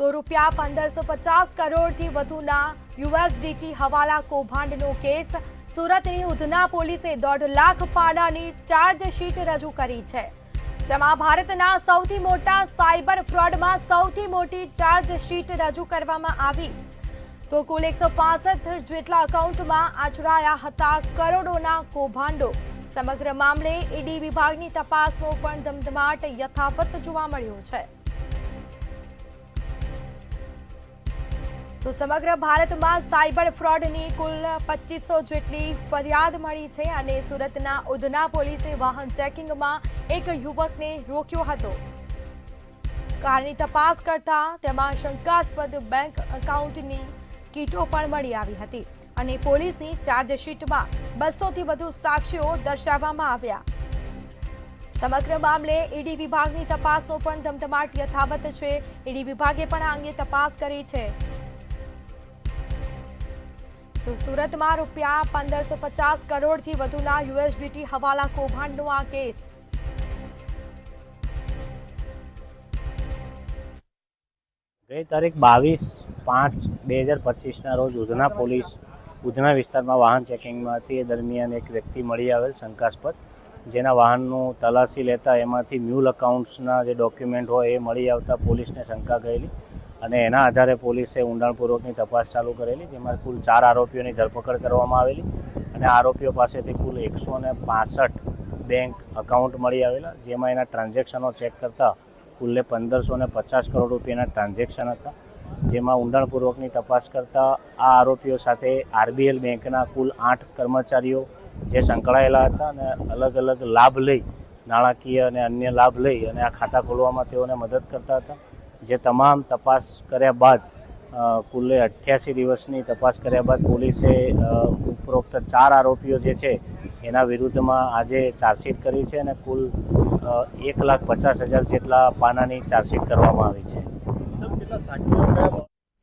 તો રૂપિયા 1550 કરોડથી વધુના યુએસડીટી હવાલા કૌભાંડનો કેસ સુરતની ઉધના પોલીસે 1.5 લાખ પાનાની ચાર્જશીટ રજૂ કરી છે, જેમાં ભારતના સૌથી મોટા સાયબર ફ્રોડમાં સૌથી મોટી ચાર્જશીટ રજૂ કરવામાં આવી તો કુલ 165 જેટલા એકાઉન્ટમાં આચરાયા હતા કરોડોના કૌભાંડો। સમગ્ર મામલે ઈડી વિભાગની તપાસનો પણ ધમધમાટ યથાવત જોવા મળ્યો છે। તો સમગ્ર ભારતમાં સાયબર ફ્રોડની કુલ 2500 જેટલી ફરિયાદ મળી છે અને સુરતના ઉધના પોલીસે વાહન ચેકિંગમાં એક યુવકને રોક્યો હતો। કારની તપાસ કરતા તેમાં શંકાસ્પદ બેંક એકાઉન્ટની કીટો પણ મળી આવી હતી અને પોલીસની ચાર્જશીટમાં 200થી વધુ સાક્ષીઓ દર્શાવવામાં આવ્યા। સમગ્ર મામલે ઈડી વિભાગની તપાસનો પણ ધમધમાટ યથાવત છે। ઈડી વિભાગે પણ આ અંગે તપાસ કરી છે। તો સુરતમાં રૂપિયા 1550 કરોડથી વધુના યુએસડીટી હવાલા કૌભાંડનો આ કેસ। ગઈ તારીખ 22/5/2025ના રોજ ઉધના પોલીસ ઉધના વિસ્તારમાં વાહન ચેકિંગમાં હતી। એ દરમિયાન એક વ્યક્તિ મળી આવેલ શંકાસ્પદ, જેના વાહનનું તલાશી લેતા એમાંથી મ્યુલ અકાઉન્ટ્સના જે ડોક્યુમેન્ટ હોય એ મળી આવતા પોલીસને શંકા ગયેલી અને એના આધારે પોલીસે ઊંડાણપૂર્વકની તપાસ ચાલુ કરેલી, જેમાં કુલ 4 આરોપીઓની ધરપકડ કરવામાં આવેલી અને આરોપીઓ પાસેથી કુલ 165 બેંક એકાઉન્ટ મળી આવેલા, જેમાં એના ટ્રાન્ઝેક્શનો ચેક કરતા કુલ્લે 1550 કરોડ રૂપિયાના ટ્રાન્ઝેક્શન હતા। જેમાં ઊંડાણપૂર્વકની તપાસ કરતા આ આરોપીઓ સાથે આરબીએલ બેંકના કુલ 8 કર્મચારીઓ જે સંકળાયેલા હતા અને અલગ અલગ લાભ લઈ, નાણાકીય અને અન્ય લાભ લઈ અને આ ખાતા ખોલવામાં તેઓને મદદ કરતા હતા। જે તમામ તપાસ કર્યા બાદ કુલ્લે 88 દિવસની તપાસ કર્યા બાદ પોલીસે ઉપરોક્ત 4 આરોપીઓ જે છે એના વિરુદ્ધમાં આજે ચાર્જશીટ કરી છે અને કુલ 1,50,000 જેટલા પાનાની ચાર્જશીટ કરવામાં આવી છે।